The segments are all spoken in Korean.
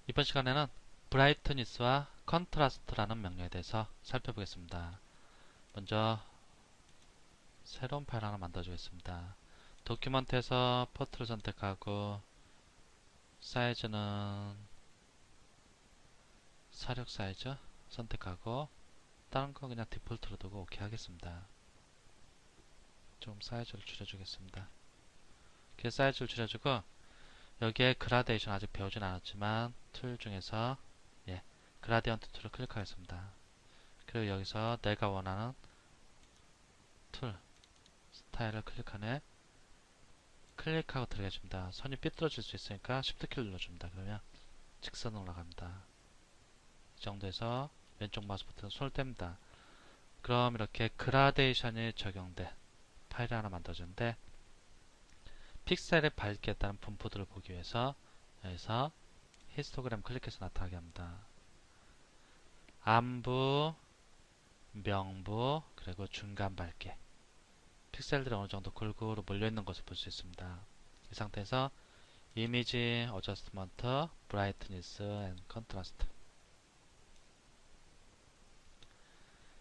이번 시간에는 브라이트니스와 컨트라스트라는 명령에 대해서 살펴보겠습니다. 먼저 새로운 파일 하나 만들어주겠습니다. 도큐먼트에서 포트를 선택하고 사이즈는 46 사이즈 선택하고 다른 거 그냥 디폴트로 두고 오케이 하겠습니다. 좀 사이즈를 줄여주겠습니다. 이렇게 사이즈를 줄여주고 여기에 그라데이션 아직 배우진 않았지만 툴 중에서 그라디언트 툴을 클릭하겠습니다. 그리고 여기서 내가 원하는 툴 스타일을 클릭하네. 클릭하고 들어가줍니다. 선이 삐뚤어질 수 있으니까 Shift 키를 눌러줍니다. 그러면 직선으로 나갑니다. 이 정도에서 왼쪽 마우스 버튼 손을 뗍니다. 그럼 이렇게 그라데이션이 적용된 파일이 하나 만들어졌는데 픽셀의 밝기에 따른 분포들을 보기 위해서 여기서 히스토그램 클릭해서 나타나게 합니다. 안부, 명부, 그리고 중간 밝기 픽셀들이 어느 정도 골고루 몰려있는 것을 볼 수 있습니다. 이 상태에서 이미지 어저스트먼트, 브라이트니스 앤 컨트라스트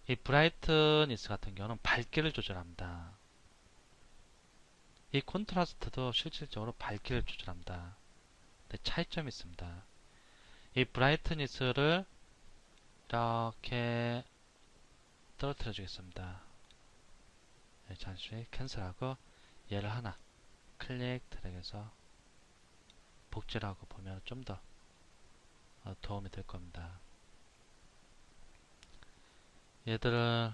이 브라이트니스 같은 경우는 밝기를 조절합니다. 이 콘트라스트도 실질적으로 밝기를 조절합니다. 근데 차이점이 있습니다. 이 브라이트니스를 이렇게 떨어뜨려 주겠습니다. 잠시 캔슬하고 얘를 하나 클릭 드래그해서 복제를 하고 보면 좀 더 도움이 될 겁니다. 얘들을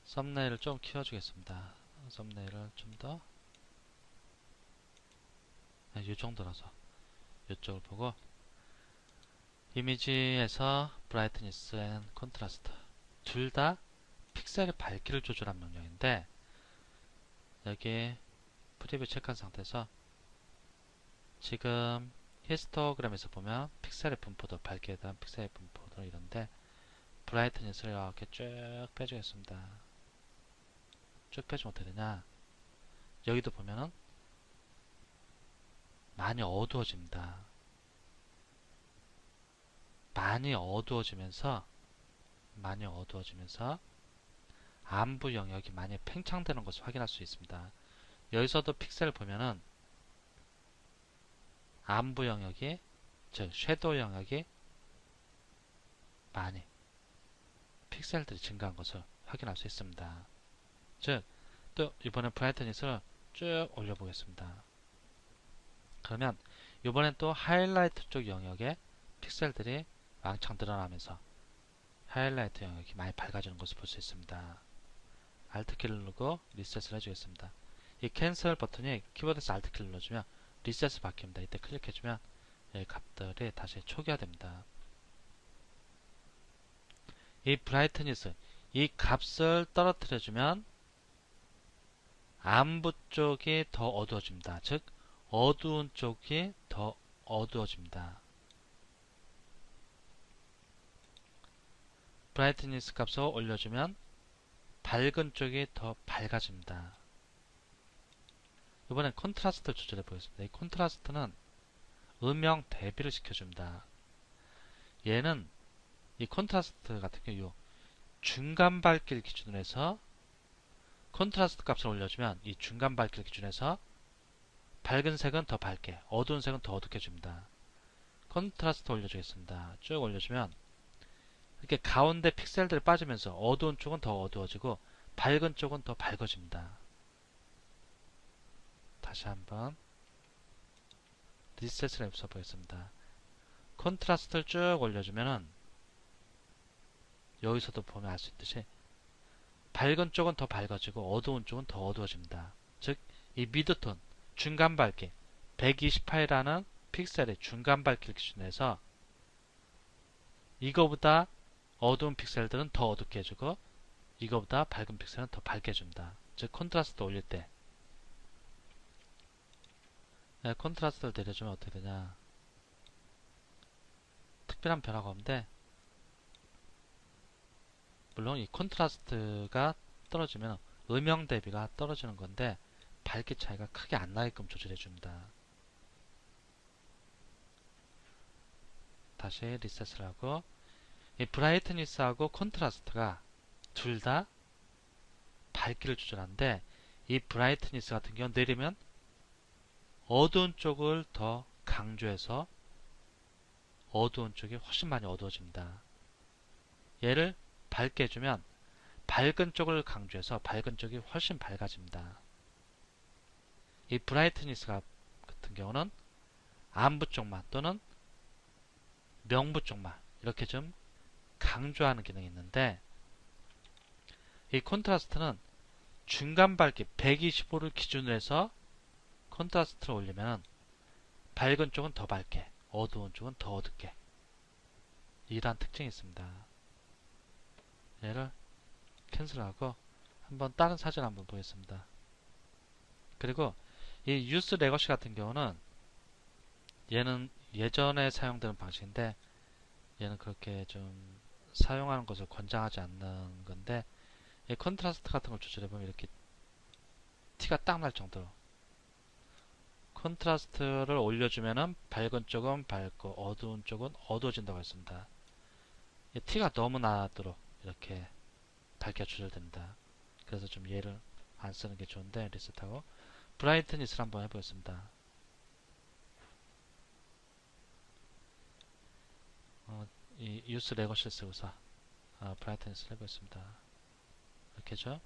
썸네일을 좀 키워주겠습니다. 썸네일을 좀 더 이 정도라서 이쪽을 보고 이미지에서 브라이트니스 앤 컨트라스트 둘 다 픽셀의 밝기를 조절한 명령인데 여기 프리뷰 체크한 상태에서 지금 히스토그램에서 보면 픽셀의 분포도 밝기에 대한 픽셀의 분포도 이런데 브라이트니스를 이렇게 쭉 빼주겠습니다. 쭉 빼주면 어떻게 되냐, 여기도 보면은 많이 어두워집니다. 많이 어두워지면서 안부 영역이 많이 팽창되는 것을 확인할 수 있습니다. 여기서도 픽셀을 보면은 안부 영역이, 즉 섀도우 영역이 많이 픽셀들이 증가한 것을 확인할 수 있습니다. 즉, 또 이번엔 브라이트니스를 쭉 올려보겠습니다. 그러면 이번엔 또 하이라이트 쪽 영역에 픽셀들이 왕창 드러나면서 하이라이트 영역이 많이 밝아지는 것을 볼 수 있습니다. Alt 키를 누르고 리셋을 해주겠습니다. 이 캔슬 버튼이 키보드에서 Alt 키를 눌러주면 리셋이 바뀝니다. 이때 클릭해주면 이 값들이 다시 초기화됩니다. 이 브라이트니스, 이 값을 떨어뜨려주면 안부 쪽이 더 어두워집니다. 즉 어두운 쪽이 더 어두워집니다. 브라이트니스 값을 올려주면 밝은 쪽이 더 밝아집니다. 이번엔 컨트라스트를 조절해 보겠습니다. 이 컨트라스트는 음영 대비를 시켜줍니다. 얘는 이 컨트라스트 같은 경우 중간 밝기를 기준으로 해서 컨트라스트 값을 올려주면 이 중간 밝기를 기준해서 밝은 색은 더 밝게, 어두운 색은 더 어둡게 줍니다. 컨트라스트 올려주겠습니다. 쭉 올려주면 이렇게 가운데 픽셀들이 빠지면서 어두운 쪽은 더 어두워지고 밝은 쪽은 더 밝아집니다. 다시 한번 리셋을 해서 보겠습니다. 컨트라스트를 쭉 올려주면은 여기서도 보면 알 수 있듯이 밝은 쪽은 더 밝아지고 어두운 쪽은 더 어두워집니다. 즉, 이 미드톤, 중간 밝기 128이라는 픽셀의 중간 밝기를 기준으로 해서 이거보다 어두운 픽셀들은 더 어둡게 해주고 이거보다 밝은 픽셀은 더 밝게 해줍니다. 즉, 컨트라스트 올릴 때 컨트라스트를 내려주면 어떻게 되냐, 특별한 변화가 없는데 물론 이 컨트라스트가 떨어지면 음영 대비가 떨어지는 건데 밝기 차이가 크게 안 나게끔 조절해 줍니다. 다시 리셋을 하고, 이 브라이트니스하고 컨트라스트가 둘 다 밝기를 조절하는데, 이 브라이트니스 같은 경우는 내리면 어두운 쪽을 더 강조해서 어두운 쪽이 훨씬 많이 어두워집니다. 얘를 밝게 해주면 밝은 쪽을 강조해서 밝은 쪽이 훨씬 밝아집니다. 이 브라이트니스 같은 경우는 안부 쪽만 또는 명부 쪽만 이렇게 좀 강조하는 기능이 있는데, 이 컨트라스트는 중간 밝기 125를 기준으로 해서 컨트라스트를 올리면 밝은 쪽은 더 밝게, 어두운 쪽은 더 어둡게, 이러한 특징이 있습니다. 얘를 캔슬하고 한번 다른 사진 한번 보겠습니다. 그리고 이 유스 레거시 같은 경우는 얘는 예전에 사용되는 방식인데, 얘는 그렇게 좀 사용하는 것을 권장하지 않는 건데, 이 컨트라스트 같은 걸 조절해보면 이렇게 티가 딱 날 정도로 컨트라스트를 올려주면은 밝은 쪽은 밝고 어두운 쪽은 어두워진다고 했습니다. 티가 너무 나도록 이렇게 밝게 조절됩니다. 그래서 좀 얘를 안 쓰는 게 좋은데, 리셋하고 브라이트니스를 한번 해보겠습니다. 이 유스 레거시를 쓰고서 브라이트니스를 해보겠습니다. 이렇게죠.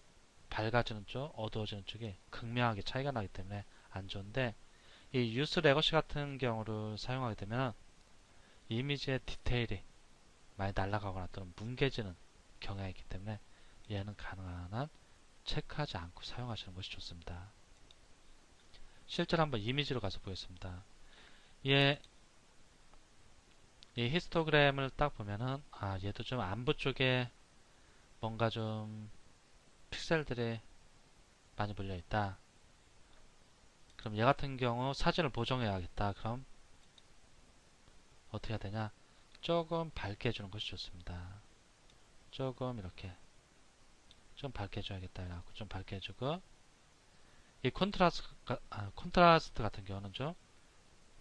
밝아지는 쪽, 어두워지는 쪽이 극명하게 차이가 나기 때문에 안 좋은데, 이 유스 레거시 같은 경우를 사용하게 되면 이미지의 디테일이 많이 날아가거나 또는 뭉개지는 경향이 있기 때문에 얘는 가능한 한 체크하지 않고 사용하시는 것이 좋습니다. 실제로 한번 이미지로 가서 보겠습니다. 이 히스토그램을 딱 보면은 얘도 좀 안부 쪽에 뭔가 좀 픽셀들이 많이 몰려 있다. 그럼 얘 같은 경우 사진을 보정해야겠다. 그럼 어떻게 해야 되냐? 조금 밝게 해주는 것이 좋습니다. 조금 이렇게 좀 밝게 해줘야겠다. 이라고 좀 밝게 해주고, 이 컨트라스트 같은 경우는 좀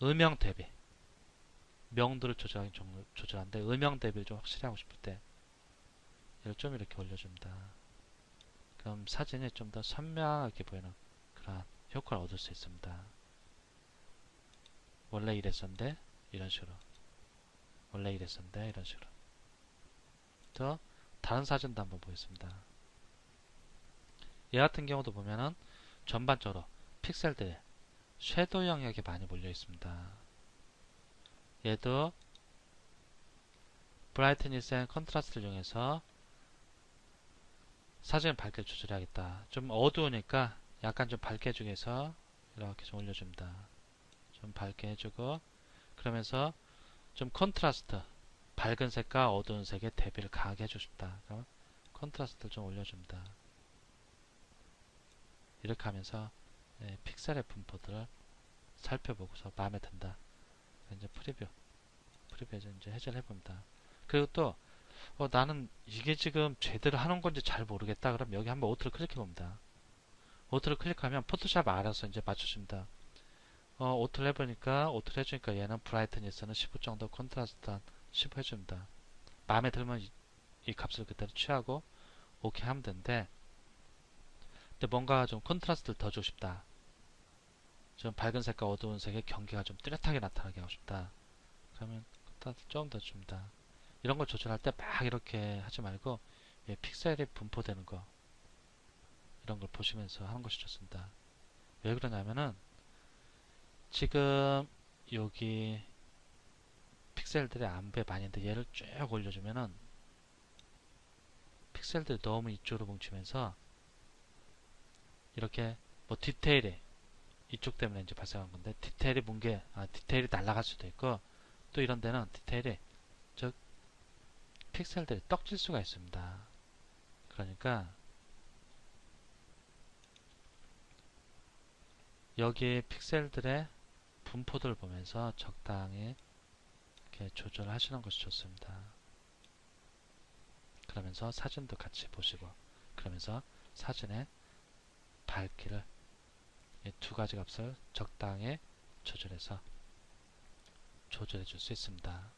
음영 대비, 명도를 조절하는데 음영 대비를 좀 확실히 하고 싶을 때 얘를 좀 이렇게 올려줍니다. 그럼 사진이 좀 더 선명하게 보이는 그런 효과를 얻을 수 있습니다. 원래 이랬었는데 이런 식으로, 원래 이랬었는데 이런 식으로. 또 다른 사진도 한번 보겠습니다. 얘 같은 경우도 보면은 전반적으로 픽셀들이 섀도우 영역이 많이 몰려 있습니다. 얘도 브라이트니스 앤 컨트라스트를 이용해서 사진을 밝게 조절해야겠다. 좀 어두우니까 약간 좀 밝게 해주기 위해서 이렇게 좀 올려줍니다. 좀 밝게 해주고, 그러면서 좀 컨트라스트, 밝은 색과 어두운 색의 대비를 강하게 해주고 싶다. 그럼 컨트라스트를 좀 올려줍니다. 이렇게 하면서 픽셀의 분포들을 살펴보고서 마음에 든다. 이제 프리뷰에서 이제 해제를 해봅니다. 그리고 또 나는 이게 지금 제대로 하는 건지 잘 모르겠다. 그럼 여기 한번 오토를 클릭해 봅니다. 오토를 클릭하면 포토샵 알아서 이제 맞춰줍니다. 오토를 해보니까, 오토를 해주니까 얘는 브라이트니스는 15 정도, 컨트라스트 한 15 해줍니다. 마음에 들면 이 값을 그대로 취하고 오케이 하면 되는데, 근데 뭔가 좀 컨트라스트를 더 주고 싶다. 좀 밝은 색과 어두운 색의 경계가 좀 뚜렷하게 나타나게 하고 싶다. 그러면 컨트라스트 좀 더 줍니다. 이런 걸 조절할 때 막 이렇게 하지 말고 픽셀이 분포되는 거, 이런 걸 보시면서 하는 것이 좋습니다. 왜 그러냐면은 지금 여기 픽셀들이 안부에 많이 있는데 얘를 쭉 올려주면은 픽셀들이 너무 이쪽으로 뭉치면서 이렇게 뭐 디테일이 이쪽 때문에 이제 발생한 건데, 디테일이 날아갈 수도 있고, 또 이런 데는 디테일이 즉 픽셀들이 떡질 수가 있습니다. 그러니까 여기 픽셀들의 분포들을 보면서 적당히 이렇게 조절하시는 것이 좋습니다. 그러면서 사진도 같이 보시고, 그러면서 사진의 밝기를 이 두 가지 값을 적당히 조절해 줄 수 있습니다.